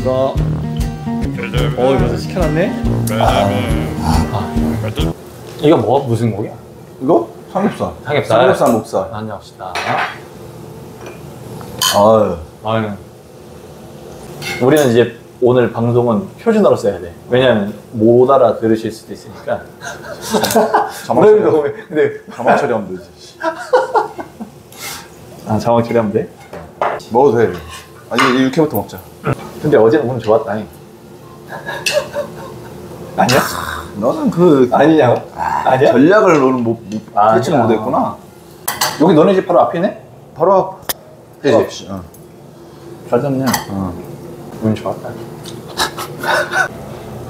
이거 벌써 시켜놨네? 이거 뭐 무슨 고기야? 이거? 삼겹살. 삼겹살? 삼겹살 목살. 한잔 합시다. 아유. 우리는 이제 오늘 방송은 표준어로 써야 돼. 왜냐면 못 알아들으실 수도 있으니까. 자막 처리하면 되지. 아, 자막 처리하면 돼? 먹어도 돼. 아, 이거 육회부터 먹자. 근데 어제는 오늘 좋았다니. 아니야? 너는 그 아니냐고? 아니야? 전략을 너는 캐치를 아니야. 못했구나. 여기 너네 집 바로 앞이네? 바로 앞. 그치? 잘 잡네. 운 좋았다.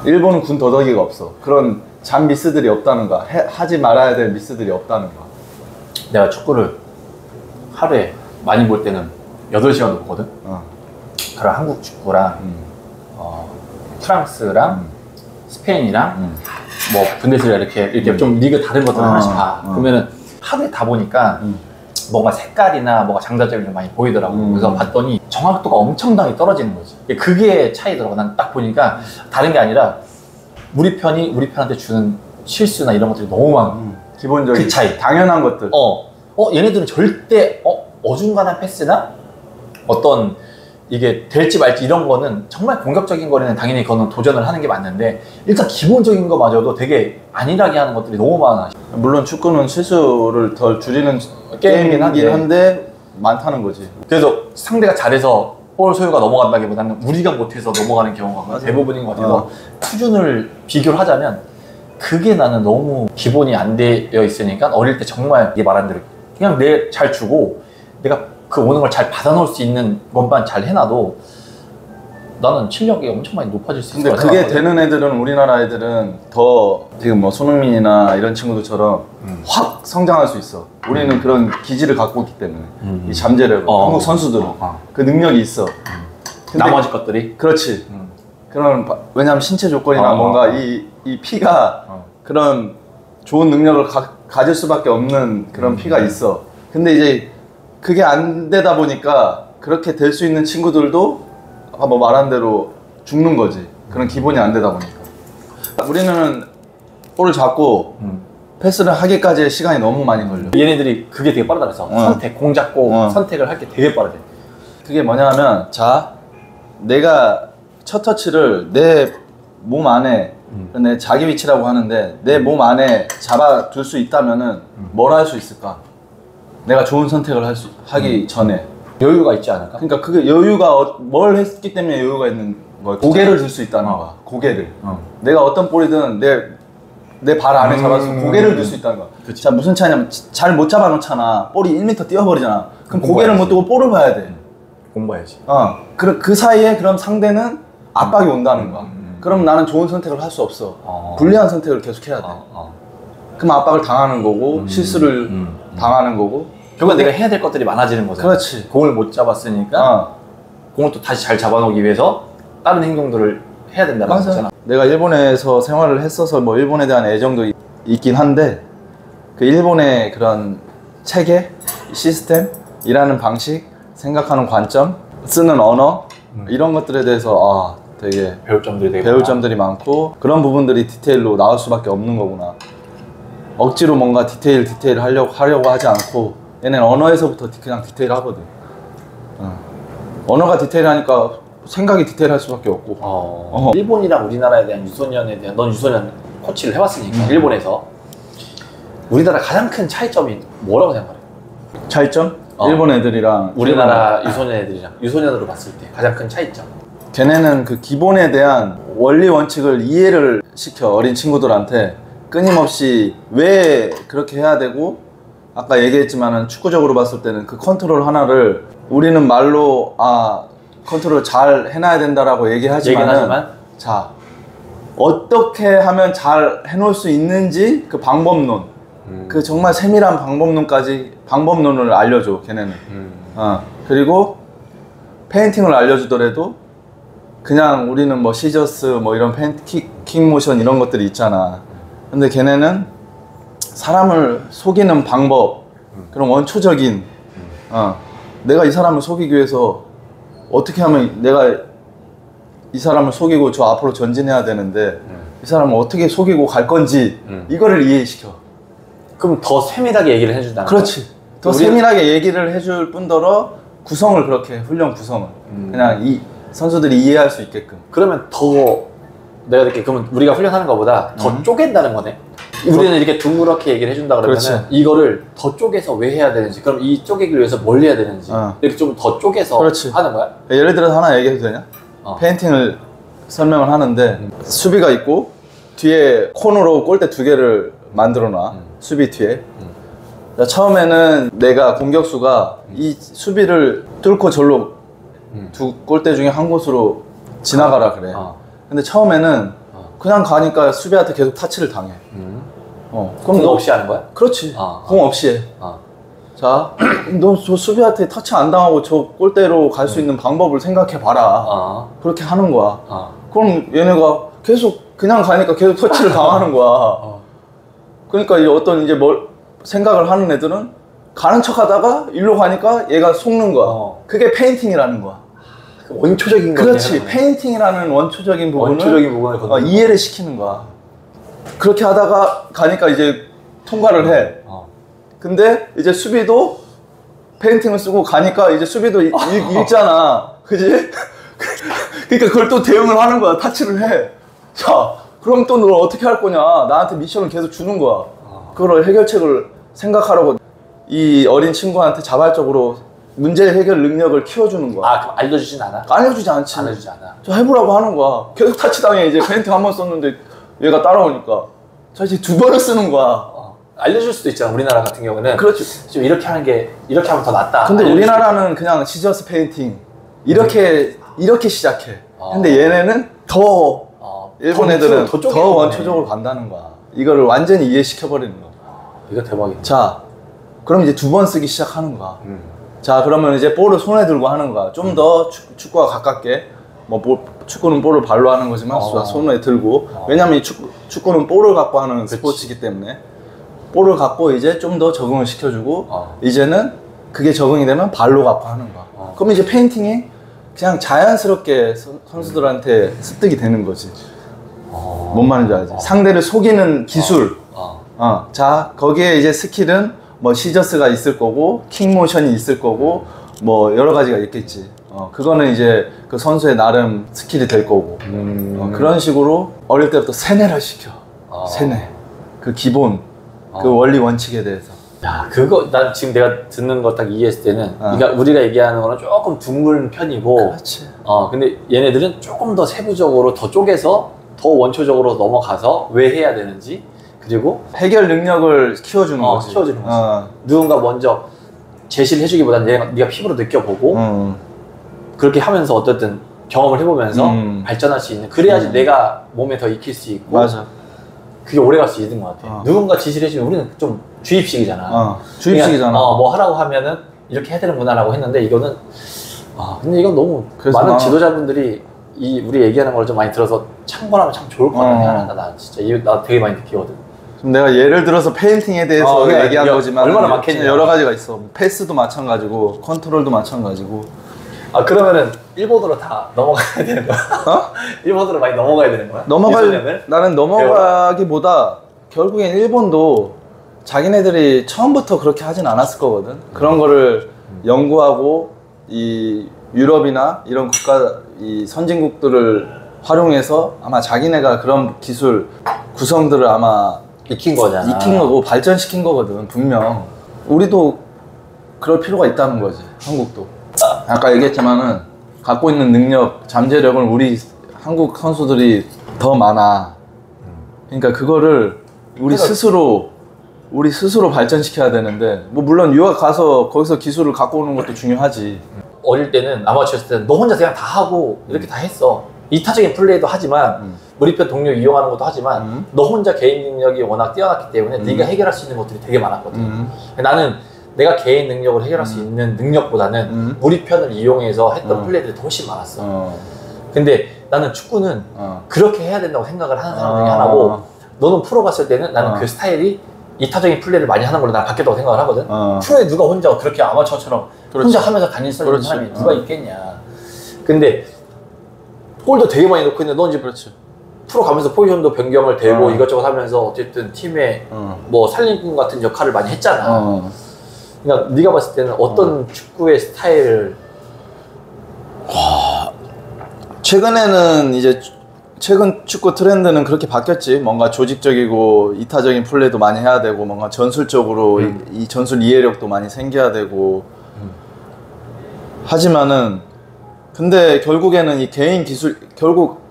일본은 군 더덕이가 없어. 그런 잔 미스들이 없다는 거야. 하지 말아야 될 미스들이 없다는 거야. 내가 축구를 하루에 많이 볼 때는 8시간도 보거든? 그럼 한국 축구랑 프랑스랑 스페인이랑 뭐 분데스리가 이렇게 좀 리그 다른 것들 하나씩 봐. 그러면은 하루에 다 보니까 뭔가 색깔이나 뭐가 장단점이 좀 많이 보이더라고. 그래서 봤더니 정확도가 엄청나게 떨어지는 거지. 그게 차이더라고. 난 딱 보니까 다른 게 아니라 우리 편이 우리 편한테 주는 실수나 이런 것들이 너무 많아. 기본적인 그 차이. 당연한 것들. 얘네들은 절대 어중간한 패스나 어떤 이게 될지 말지 이런 거는 정말 공격적인 거리는 당연히 그거는 도전을 하는 게 맞는데 일단 기본적인 거마저도 되게 안일하게 하는 것들이 너무 많아. 물론 축구는 실수를 덜 줄이는 게임이긴 한데 많다는 거지. 그래서 상대가 잘해서 볼 소유가 넘어간다기보다는 우리가 못해서 넘어가는 경우가 대부분인 것 같아서 수준을 비교를 하자면 그게 나는 너무 기본이 안 되어 있으니까 어릴 때 정말 이게 말한 대로 그냥 내 잘 주고 내가 그 오는 걸 잘 받아놓을 수 있는 것만 잘 해놔도 나는 실력이 엄청 많이 높아질 수 있을 것 같아. 근데 그게 되는 애들은 우리나라 애들은 더 지금 뭐 손흥민이나 이런 친구들처럼 확 성장할 수 있어. 우리는 그런 기질을 갖고 있기 때문에 이 잠재력을 한국 선수들은 그 능력이 있어. 나머지 것들이 그렇지. 그런 왜냐하면 신체 조건이나 뭔가 이 피가 그런 좋은 능력을 가질 수밖에 없는 그런 피가 있어. 근데 이제 그게 안 되다 보니까 그렇게 될 수 있는 친구들도 아까 뭐 말한 대로 죽는 거지. 그런 기본이 안 되다 보니까. 우리는 볼을 잡고 패스를 하기까지의 시간이 너무 많이 걸려. 얘네들이 그게 되게 빠르다 그래서 선택, 공 잡고 선택을 할 게 되게 빠르대. 그게 뭐냐면 자, 내가 첫 터치를 내 몸 안에 내 자기 위치라고 하는데 내 몸 안에 잡아둘 수 있다면은 뭘 할 수 있을까? 내가 좋은 선택을 하기 전에 여유가 있지 않을까? 그러니까 그게 여유가 뭘 했기 때문에 여유가 있는 거야. 고개를 들 수 있다는 거야. 고개를. 내가 어떤 볼이든 내 발 안에 잡아서 고개를 들 수 있다는 거야. 자, 무슨 차이냐면 잘 못 잡아놓잖아. 볼이 1m 뛰어버리잖아. 그럼 고개를 못 두고 볼을 봐야 돼. 공부해야지. 그 사이에 그럼 상대는 압박이 온다는 거야. 그럼 나는 좋은 선택을 할 수 없어. 불리한 선택을 계속 해야 돼. 그럼 압박을 당하는 거고 실수를 당하는 거고 결국은 내가 해야 될 것들이 많아지는 거잖아. 그렇지. 공을 못 잡았으니까 공을 또 다시 잘 잡아놓기 위해서 다른 행동들을 해야 된다는 거잖아. 내가 일본에서 생활을 했어서 뭐 일본에 대한 애정도 있긴 한데 그 일본의 그런 체계, 시스템, 일하는 방식, 생각하는 관점, 쓰는 언어 이런 것들에 대해서 되게 배울 점들이 많고 그런 부분들이 디테일로 나올 수밖에 없는 거구나. 억지로 뭔가 디테일 하려고 하지 않고 얘네는 언어에서부터 그냥 디테일 하거든. 언어가 디테일하니까 생각이 디테일할 수밖에 없고. 일본이랑 우리나라에 대한 유소년에 대한 넌 유소년 코치를 해봤으니까 일본에서 우리나라 가장 큰 차이점이 뭐라고 생각해? 차이점? 일본 애들이랑 우리나라 유소년 애들이랑 유소년으로 봤을 때 가장 큰 차이점. 걔네는 그 기본에 대한 원리 원칙을 이해를 시켜. 어린 친구들한테 끊임없이 왜 그렇게 해야 되고 아까 얘기했지만은 축구적으로 봤을 때는 그 컨트롤 하나를 우리는 말로 컨트롤 잘 해놔야 된다라고 얘기하지만 자 어떻게 하면 잘 해놓을 수 있는지 그 방법론 그 정말 세밀한 방법론을 알려줘 걔네는. 그리고 페인팅을 알려주더라도 그냥 우리는 뭐 시저스 뭐 이런 킥 모션 이런 것들이 있잖아. 근데 걔네는 사람을 속이는 방법 그런 원초적인 내가 이 사람을 속이기 위해서 어떻게 하면 내가 이 사람을 속이고 저 앞으로 전진해야 되는데 이 사람을 어떻게 속이고 갈 건지 이거를 이해시켜. 그럼 더 세밀하게 얘기를 해준다는 거야? 그렇지. 더 세밀하게 얘기를 해줄 뿐더러 구성을 그렇게 훈련 구성을 그냥 이 선수들이 이해할 수 있게끔. 그러면 더 내가 느끼 그러면 우리가 훈련하는 것보다 더 쪼갠다는 거네. 우리는 이렇게 둥그렇게 얘기를 해준다 그러면은 그렇지. 이거를 더 쪼개서 왜 해야 되는지, 그럼 이 쪼개기 위해서 뭘 해야 되는지 이렇게 좀 더 쪼개서 그렇지. 하는 거야? 예를 들어서 하나 얘기해도 되냐? 페인팅을 설명을 하는데 수비가 있고 뒤에 콘으로 골대 2개를 만들어 놔. 수비 뒤에. 자, 처음에는 내가 공격수가 이 수비를 뚫고 절로 두 골대 중에 한 곳으로 지나가라 그래. 근데 처음에는 그냥 가니까 수비한테 계속 타치를 당해. 그럼 그럼 너 없이 하는 거야? 그렇지. 공 없이 해. 자, 너 저 수비한테 터치 안 당하고 저 골대로 갈 수 있는 방법을 생각해 봐라. 그렇게 하는 거야. 그럼 얘네가 계속 그냥 가니까 계속 터치를 당하는 거야. 그러니까 이제 어떤 이제 뭘 생각을 하는 애들은 가는 척 하다가 일로 가니까 얘가 속는 거야. 그게 페인팅이라는 거야. 원초적인 거네. 그렇지. 페인팅이라는 원초적인 부분을 이해를 시키는 거야. 그렇게 하다가 가니까 이제 통과를 해. 근데 이제 수비도 페인팅을 쓰고 가니까 이제 수비도 읽잖아. 그지? 그러니까 그걸 또 대응을 하는 거야. 타치를 해. 자, 그럼 또 너 어떻게 할 거냐. 나한테 미션을 계속 주는 거야. 그걸 해결책을 생각하라고 이 어린 친구한테 자발적으로 문제 해결 능력을 키워주는 거야. 그럼 알려주진 않아? 알려주지 않지. 알려주지 않아. 저 해보라고 하는 거야. 계속 타치당해. 이제 페인팅 한 번 썼는데 얘가 따라오니까. 자, 이제 2번을 쓰는 거야. 알려줄 수도 있잖아. 우리나라 같은 경우는. 그렇지. 좀 이렇게 하는 게, 이렇게 하면 더 낫다. 근데 우리나라는 그냥 시저스 페인팅 이렇게 시작해. 근데 얘네는 더 일본 애들은 더 원초적으로 간다는 거야. 이거를 완전히 이해시켜버리는 거야. 이거 대박이다. 자, 그럼 이제 2번 쓰기 시작하는 거야. 자, 그러면 이제 볼을 손에 들고 하는 거야. 좀 더 축구와 가깝게. 뭐 축구는 볼을 발로 하는 거지만 손에 들고. 왜냐면 이 축구는 볼을 갖고 하는 스포츠이기 때문에 볼을 갖고 이제 좀 더 적응을 시켜주고 이제는 그게 적응이 되면 발로 갖고 하는 거야. 그럼 이제 페인팅이 그냥 자연스럽게 선수들한테 습득이 되는 거지. 뭔 말인지 알지? 상대를 속이는 기술. 자, 거기에 이제 스킬은 뭐 시저스가 있을 거고 킥 모션이 있을 거고 뭐 여러 가지가 있겠지. 그거는 이제 그 선수의 나름 스킬이 될 거고. 그런 식으로 어릴 때부터 세뇌를 시켜. 세뇌. 그 기본, 그 원리 원칙에 대해서. 야, 그거 난 지금 내가 듣는 거 딱 이해했을 때는 그러니까 우리가 얘기하는 거는 조금 둥근 편이고, 그렇지. 근데 얘네들은 조금 더 세부적으로 더 쪼개서 더 원초적으로 넘어가서 왜 해야 되는지, 그리고 해결 능력을 키워주는 거지. 키워주는 거지. 누군가 먼저 제시를 해주기보다는 네가 피부로 느껴보고 그렇게 하면서 어쨌든 경험을 해보면서 발전할 수 있는, 그래야지 내가 몸에 더 익힐 수 있고. 맞아. 그게 오래갈 수 있는 것 같아. 누군가 지시를 해주면 우리는 좀 주입식이잖아. 주입식이잖아. 뭐 하라고 하면은 이렇게 해야 되는구나 라고 했는데, 이거는 근데 이건 너무 많은 지도자분들이 우리 얘기하는 걸 좀 많이 들어서 참고하면 참 좋을 것 같다는 생각을 한다. 나 진짜 나 되게 많이 느끼거든. 내가 예를 들어서 페인팅에 대해서 얘기한 거지만 얼마나 많겠냐. 여러 가지가 있어. 패스도 마찬가지고 컨트롤도 마찬가지고. 그러면은 일본어로 다 넘어가야 되는 거야? 일본어로 많이 넘어가야 되는 거야? 나는 넘어가기보다 결국엔 일본도 자기네들이 처음부터 그렇게 하진 않았을 거거든. 그런 거를 연구하고 이 유럽이나 이런 이 선진국들을 활용해서 아마 자기네가 그런 기술 구성들을 아마 익힌 거잖아. 익힌 거고 발전시킨 거거든, 분명. 우리도 그럴 필요가 있다는 거지, 한국도. 아까 얘기했지만은 갖고 있는 능력, 잠재력을 우리 한국 선수들이 더 많아. 그러니까 그거를 우리 스스로 발전시켜야 되는데, 뭐 물론 유학 가서 거기서 기술을 갖고 오는 것도 중요하지. 어릴 때는 아마추어였을 때는 너 혼자 그냥 다 하고 이렇게 다 했어. 이타적인 플레이도 하지만 우리 편 동료 이용하는 것도 하지만 너 혼자 개인 능력이 워낙 뛰어났기 때문에 네가 해결할 수 있는 것들이 되게 많았거든. 나는 내가 개인 능력을 해결할 수 있는 능력보다는 우리 편을 이용해서 했던 플레이들이 더 훨씬 많았어. 근데 나는 축구는 그렇게 해야 된다고 생각을 하는 사람 중에 하나고, 너는 프로 갔을 때는 나는 그 스타일이 이타적인 플레이를 많이 하는 걸로 난 바뀌었다고 생각을 하거든. 프로에 누가 혼자 그렇게 아마추어처럼 혼자 하면서 다닐 수 있는 사람이 누가 있겠냐. 근데 골도 되게 많이 넣고 있는데 넌 이제 그렇지. 프로 가면서 포지션도 변경을 되고 이것저것 하면서 어쨌든 팀의 뭐 살림꾼 같은 역할을 많이 했잖아. 그러니까 네가 봤을 때는 어떤 축구의 스타일을 최근에는 이제 최근 축구 트렌드는 그렇게 바뀌었지. 뭔가 조직적이고 이타적인 플레이도 많이 해야 되고 뭔가 전술적으로 이 전술 이해력도 많이 생겨야 되고 하지만은 근데 결국에는 이 개인 기술 결국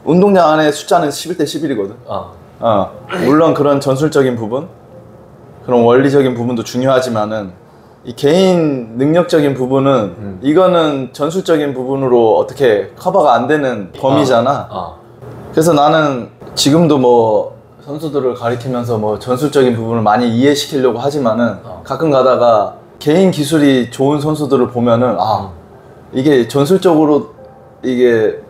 운동장 안에 숫자는 11대 11이거든. 물론 그런 전술적인 부분 그런 원리적인 부분도 중요하지만은 이 개인 능력적인 부분은 이거는 전술적인 부분으로 어떻게 커버가 안 되는 범위잖아. 그래서 나는 지금도 뭐 선수들을 가리키면서 뭐 전술적인 부분을 많이 이해시키려고 하지만은 가끔 가다가 개인 기술이 좋은 선수들을 보면은 이게 전술적으로 이게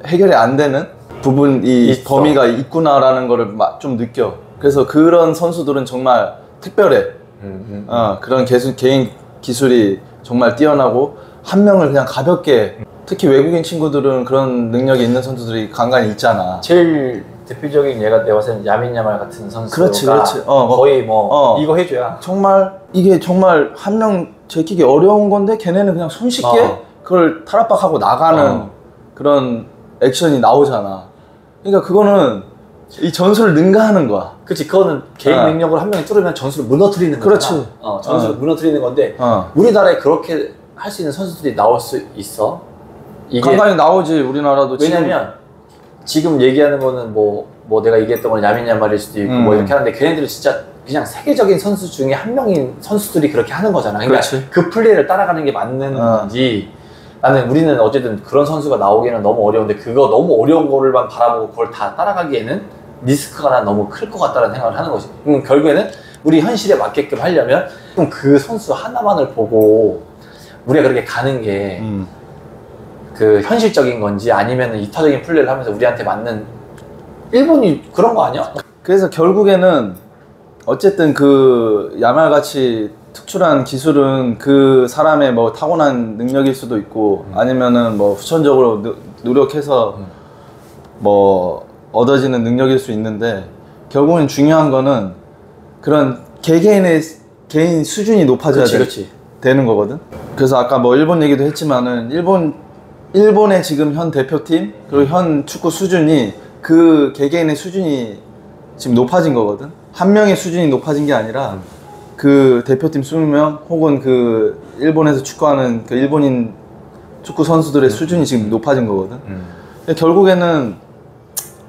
해결이 안 되는 부분이 있어. 범위가 있구나라는 거를 좀 느껴. 그래서 그런 선수들은 정말 특별해. 그런 개인 기술이 정말 뛰어나고 한 명을 그냥 가볍게 특히 외국인 친구들은 그런 능력이 있는 선수들이 간간히 있잖아. 제일 대표적인 예가 내가 봤을 때는 야민 야말 같은 선수가 그렇지. 거의 이거 해줘야 정말 이게 정말 한 명 제키기 어려운 건데 걔네는 그냥 손쉽게 그걸 탈압박하고 나가는 그런 액션이 나오잖아. 그러니까 그거는 이 전술을 능가하는 거야. 그렇지. 그거는 개인 능력으로 한 명이 뚫으면 전술을 무너뜨리는 거잖아. 그렇지. 전술을 무너뜨리는 건데 우리나라에 그렇게 할 수 있는 선수들이 나올 수 있어? 이게 간간히 나오지 우리나라도. 왜냐면 지금 얘기하는 거는 뭐 내가 얘기했던 건 야민 야말일 수도 있고 뭐 이렇게 하는데 걔네들은 진짜 그냥 세계적인 선수 중에 한 명인 선수들이 그렇게 하는 거잖아. 그러니까 그렇지. 그 플레이를 따라가는 게 맞는 건지 우리는 어쨌든 그런 선수가 나오기에는 너무 어려운데 그거 너무 어려운 거를만 바라보고 그걸 다 따라가기에는 리스크가 난 너무 클 것 같다는 생각을 하는 거지. 그럼 결국에는 우리 현실에 맞게끔 하려면 그럼 그 선수 하나만을 보고 우리가 그렇게 가는 게 그 현실적인 건지 아니면 이타적인 플레이를 하면서 우리한테 맞는 일본이 그런 거 아니야? 그래서 결국에는 어쨌든 그 야말같이 특출한 기술은 그 사람의 뭐 타고난 능력일 수도 있고 아니면은 뭐 후천적으로 노력해서 뭐 얻어지는 능력일 수 있는데 결국은 중요한 거는 그런 개개인의 개인 수준이 높아져야 되는 거거든. 그래서 아까 뭐 일본 얘기도 했지만은 일본의 지금 현 대표팀 그리고 현 축구 수준이 그 개개인의 수준이 지금 높아진 거거든. 한 명의 수준이 높아진 게 아니라 그 대표팀 20명 혹은 그 일본에서 축구하는 그 일본인 축구 선수들의 수준이 지금 높아진 거거든. 결국에는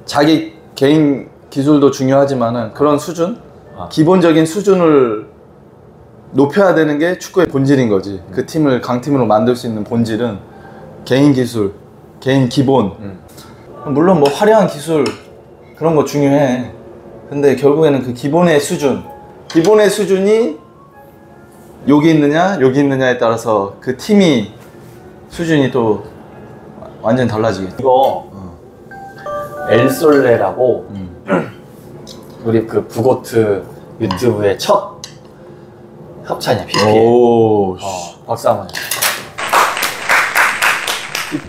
자기 개인 기술도 중요하지만은 그런 수준, 기본적인 수준을 높여야 되는 게 축구의 본질인 거지. 그 팀을 강팀으로 만들 수 있는 본질은 개인 기술, 개인 기본. 물론 뭐 화려한 기술 그런 거 중요해. 근데 결국에는 그 기본의 수준이 여기 있느냐에 따라서 그 팀이 수준이 또 완전 달라지겠지. 이거 엘솔레라고 우리 그 부고트 유튜브의 첫 협찬이야. PPL. 박수 한번.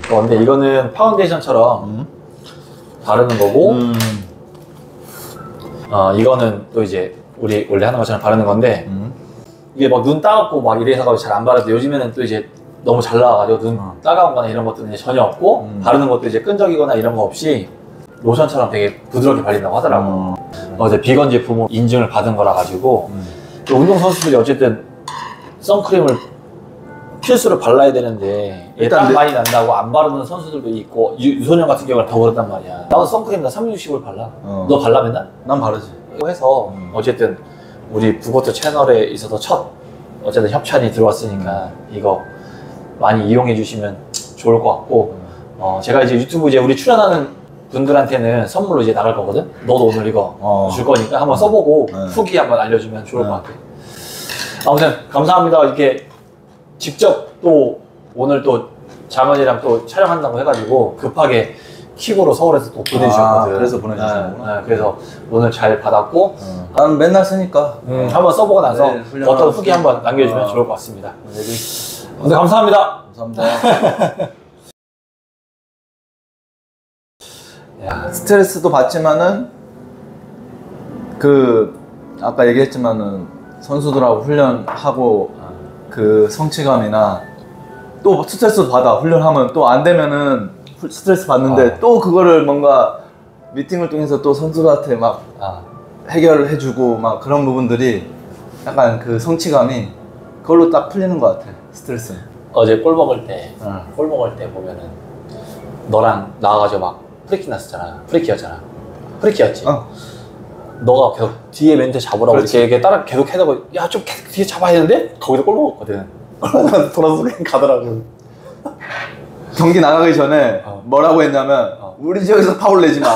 근데 이거는 파운데이션처럼 바르는 거고 이거는 또 이제 우리 원래 하는 것처럼 바르는 건데 이게 막 눈 따갑고 막 이래서 잘 안 바르는데 요즘에는 또 이제 너무 잘 나와가지고 눈 따가운 거나 이런 것들은 이제 전혀 없고 바르는 것도 이제 끈적이거나 이런 거 없이 로션처럼 되게 부드럽게 발린다고 하더라고. 이제 비건 제품 인증을 받은 거라 가지고 운동선수들이 어쨌든 선크림을 필수로 발라야 되는데 땀 많이 난다고 안 바르는 선수들도 있고 유소년 같은 경우는 더 그렇단 말이야. 나도 선크림 나 360을 발라. 너 발라 맨날? 난 바르지. 해서 어쨌든 우리 부고트 채널에 있어서 첫 어쨌든 협찬이 들어왔으니까 이거 많이 이용해 주시면 좋을 것 같고 제가 이제 유튜브 이제 우리 출연하는 분들한테는 선물로 이제 나갈 거거든. 너도 오늘 이거 줄 거니까 한번 써보고 후기 한번 알려주면 좋을 것 같아. 아무튼 감사합니다. 이렇게 직접 또 오늘 또 장원이랑 또 촬영한다고 해가지고 급하게 킥으로 서울에서 또 보내주셨거든. 그래서 보내주셨구나. 그래서 오늘 잘 받았고 난 맨날 쓰니까 한번 써보고 나서 어떤 후기 한번 남겨주면 좋을 것 같습니다. 네, 감사합니다. 감사합니다. 야. 스트레스도 받지만은 그 아까 얘기했지만은 선수들하고 훈련하고 그 성취감이나 또 스트레스 받아 훈련하면 또 안 되면은 스트레스 받는데 또 그거를 뭔가 미팅을 통해서 또 선수들한테 막 해결을 해주고 막 그런 부분들이 약간 그 성취감이 그걸로 딱 풀리는 것 같아. 스트레스. 어제 골 먹을 때 보면은 너랑 나와가지고 막 프리킥 났었잖아. 프리킥이었지. 너가 계속 뒤에 멘트 잡으라고 이렇게 따라 계속 해다가 야 좀 계속 뒤에 잡아야 되는데 거기서 골 먹었거든. 돌아서 그냥 가더라고. 경기 나가기 전에 뭐라고 했냐면 우리 지역에서 파울 내지 마.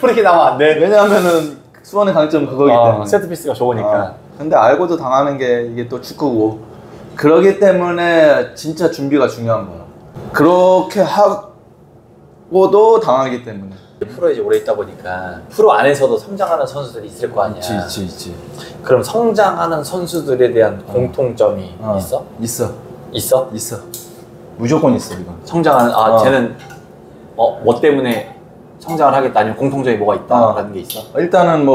프리킥 나면 안 돼. 왜냐하면은 수원의 강점은 그거기 때문에. 세트피스가 좋으니까. 근데 알고도 당하는 게 이게 또 축구고 그러기 때문에 진짜 준비가 중요한 거야. 그렇게 하고도 당하기 때문에. 프로에 이제 오래 있다 보니까 프로 안에서도 성장하는 선수들이 있을 거 아니야. 있지. 그럼 성장하는 선수들에 대한 공통점이 있어? 있어. 무조건 있어 이건. 성장하는 쟤는 뭐 때문에 성장을 하겠다 아니면 공통점이 뭐가 있다라는 게 있어? 일단은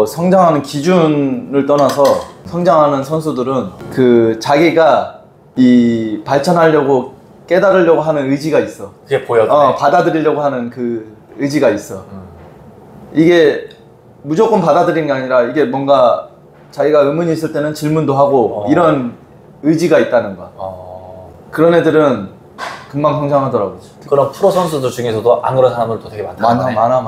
성장하는 기준을 떠나서 성장하는 선수들은 그 자기가 이 발전하려고 깨달으려고 하는 의지가 있어. 그게 보여. 받아들이려고 하는 그 의지가 있어. 이게 무조건 받아들이는 게 아니라 이게 뭔가 자기가 의문이 있을 때는 질문도 하고 이런 의지가 있다는 거야. 그런 애들은 금방 성장하더라고. 그런 프로 선수들 중에서도 안 그런 사람들도 되게 많다. 많아.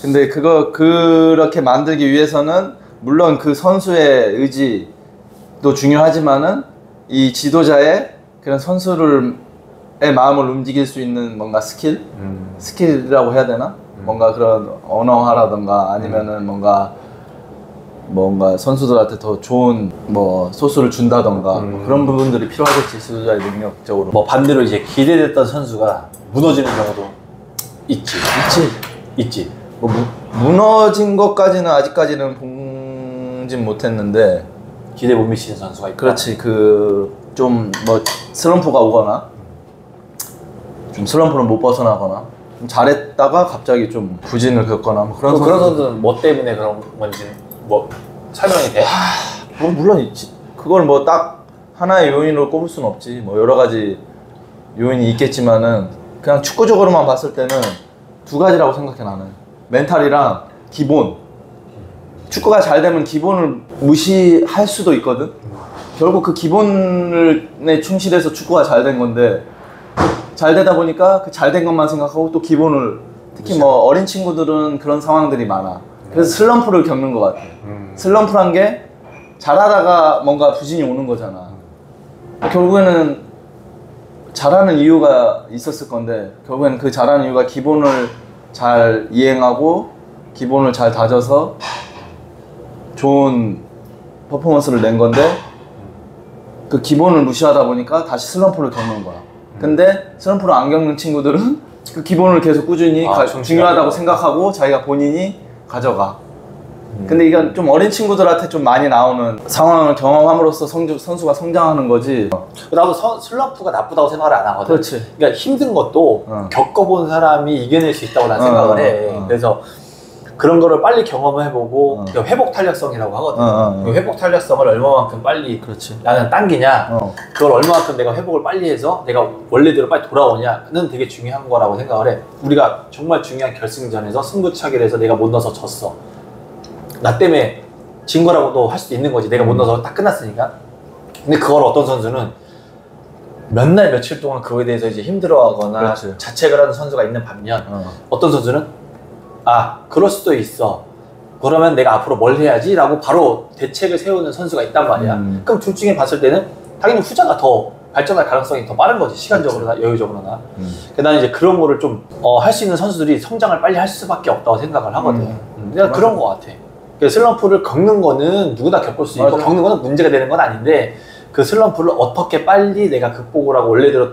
근데 그렇게 만들기 위해서는 물론 그 선수의 의지도 중요하지만은 이 지도자의 그런 선수의 마음을 움직일 수 있는 뭔가 스킬이라고 해야 되나? 뭔가 그런 언어화라던가 아니면은 뭔가 선수들한테 더 좋은 소스를 준다던가 그런 부분들이 필요하겠지. 지도자의 능력적으로. 반대로 이제 기대됐던 선수가 무너지는 경우도 있지. 무너진 것까지는 아직까지는 보진 못했는데 기대 못 미치는 선수가 있다. 그렇지. 좀 슬럼프가 오거나 좀 슬럼프를 못 벗어나거나 좀 잘했다가 갑자기 좀 부진을 겪거나 그런 선수는 뭐 때문에 그런 건지 설명이 돼? 물론 있지. 그걸 딱 하나의 요인으로 꼽을 수는 없지. 여러 가지 요인이 있겠지만은 그냥 축구적으로만 봤을 때는 두 가지라고 생각해. 나는 멘탈이랑 기본. 축구가 잘 되면 기본을 무시할 수도 있거든. 결국 그 기본에 충실해서 축구가 잘 된 건데 잘 되다 보니까 그 잘 된 것만 생각하고 또 기본을 특히 어린 친구들은 그런 상황들이 많아. 그래서 슬럼프를 겪는 것 같아. 슬럼프란 게 잘하다가 뭔가 부진이 오는 거잖아. 결국에는 잘하는 이유가 있었을 건데 결국에는 그 잘하는 이유가 기본을 잘 이행하고 기본을 잘 다져서 좋은 퍼포먼스를 낸 건데 그 기본을 무시하다 보니까 다시 슬럼프를 겪는 거야. 근데 슬럼프를 안 겪는 친구들은 그 기본을 계속 꾸준히 중요하다고 생각하고 자기가 본인이 가져가. 근데 이건 좀 어린 친구들한테 좀 많이 나오는 상황을 경험함으로써 선수가 성장하는 거지. 나도 슬럼프가 나쁘다고 생각을 안 하거든. 그렇지. 그러니까 힘든 것도 겪어본 사람이 이겨낼 수 있다고 난 생각을 해. 그래서 그런 거를 빨리 경험을 해보고 회복 탄력성이라고 하거든. 그 회복 탄력성을 얼마만큼 빨리 나는 당기냐, 그걸 얼마만큼 내가 회복을 빨리 해서 내가 원래대로 빨리 돌아오냐는 되게 중요한 거라고 생각을 해. 우리가 정말 중요한 결승전에서 승부차기를 해서 내가 못 넣어서 졌어. 나 때문에 진 거라고도 할 수도 있는 거지. 내가 못 넣어서 딱 끝났으니까. 근데 그걸 어떤 선수는 몇 날 며칠 동안 그거에 대해서 이제 힘들어하거나 자책을 하는 선수가 있는 반면 어떤 선수는 그럴 수도 있어. 그러면 내가 앞으로 뭘 해야지? 라고 바로 대책을 세우는 선수가 있단 말이야. 그럼 둘 중에 봤을 때는 당연히 후자가 더 발전할 가능성이 더 빠른 거지. 시간적으로나 여유적으로나. 나는 이제 그런 거를 좀 할 수 있는 선수들이 성장을 빨리 할 수밖에 없다고 생각을 하거든. 내가 그런 거 같아. 슬럼프를 겪는 거는 누구나 겪을 수 있고 겪는 거는 문제가 되는 건 아닌데 그 슬럼프를 어떻게 빨리 내가 극복을 하고 원래대로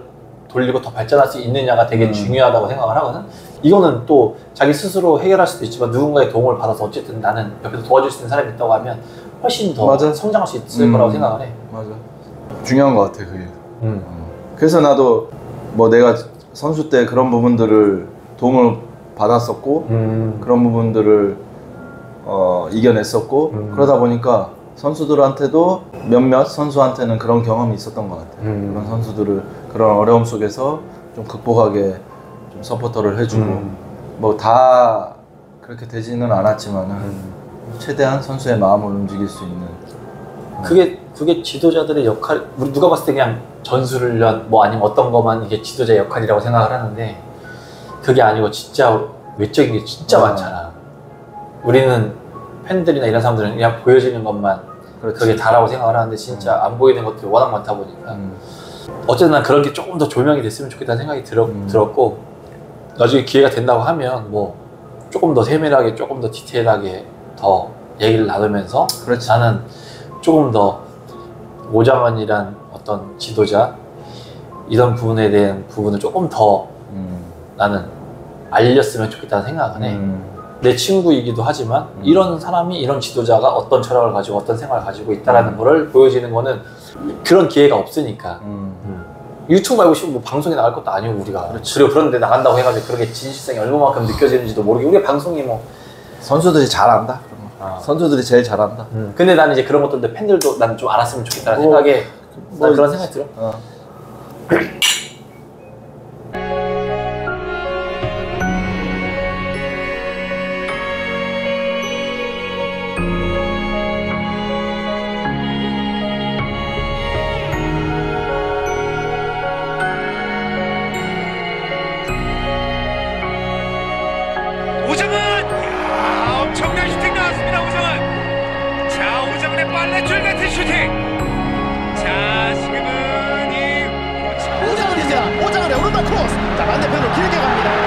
돌리고 더 발전할 수 있느냐가 되게 중요하다고 생각을 하거든. 이거는 또 자기 스스로 해결할 수도 있지만 누군가의 도움을 받아서 어쨌든 나는 옆에서 도와줄 수 있는 사람이 있다고 하면 훨씬 더 성장할 수 있을 거라고 생각을 해. 맞아. 중요한 것 같아 그게. 그래서 나도 내가 선수 때 그런 부분들을 도움을 받았었고 그런 부분들을 이겨냈었고 그러다 보니까 선수들한테도 몇몇 선수한테는 그런 경험이 있었던 것 같아요. 그런 선수들을 그런 어려움 속에서 좀 극복하게 좀 서포터를 해주고 뭐 다 그렇게 되지는 않았지만은 최대한 선수의 마음을 움직일 수 있는 그게 지도자들의 역할. 우리 누가 봤을 때 그냥 전술련 뭐 아니면 어떤 것만 이게 지도자의 역할이라고 생각을 하는데 그게 아니고 진짜 외적인 게 진짜 많잖아. 우리는 팬들이나 이런 사람들은 그냥 보여지는 것만 그게 다라고 생각을 하는데 진짜 안 보이는 것들이 워낙 많다 보니까 어쨌든 난 그런 게 조금 더 조명이 됐으면 좋겠다는 생각이 들었고 나중에 기회가 된다고 하면 뭐 조금 더 세밀하게 조금 더 디테일하게 더 얘기를 나누면서 그렇지. 나는 조금 더 오장원이란 어떤 지도자 이런 부분에 대한 부분을 조금 더 나는 알렸으면 좋겠다는 생각은 해. 내 친구이기도 하지만 이런 사람이 이런 지도자가 어떤 철학을 가지고 어떤 생각을 가지고 있다라는 거를 보여지는 거는 그런 기회가 없으니까 유튜브 말고 뭐 방송에 나갈 것도 아니고 우리가 그리고 그런데 나간다고 해가지고 그렇게 진실성이 얼마만큼 느껴지는지도 모르게 우리가 방송이 뭐 선수들이 잘한다. 선수들이 제일 잘한다. 근데 나는 이제 그런 것들인데 팬들도 난 좀 알았으면 좋겠다는 생각에 난 그런 생각이 들어. 오정은! 이야, 엄청난 슈팅 나왔습니다, 오정은! 자, 오정은의 빨래줄 같은 슈팅! 자, 지금은 이 오장은이자 오장은의 오른발 크로스. 자, 반대편으로 길게 갑니다.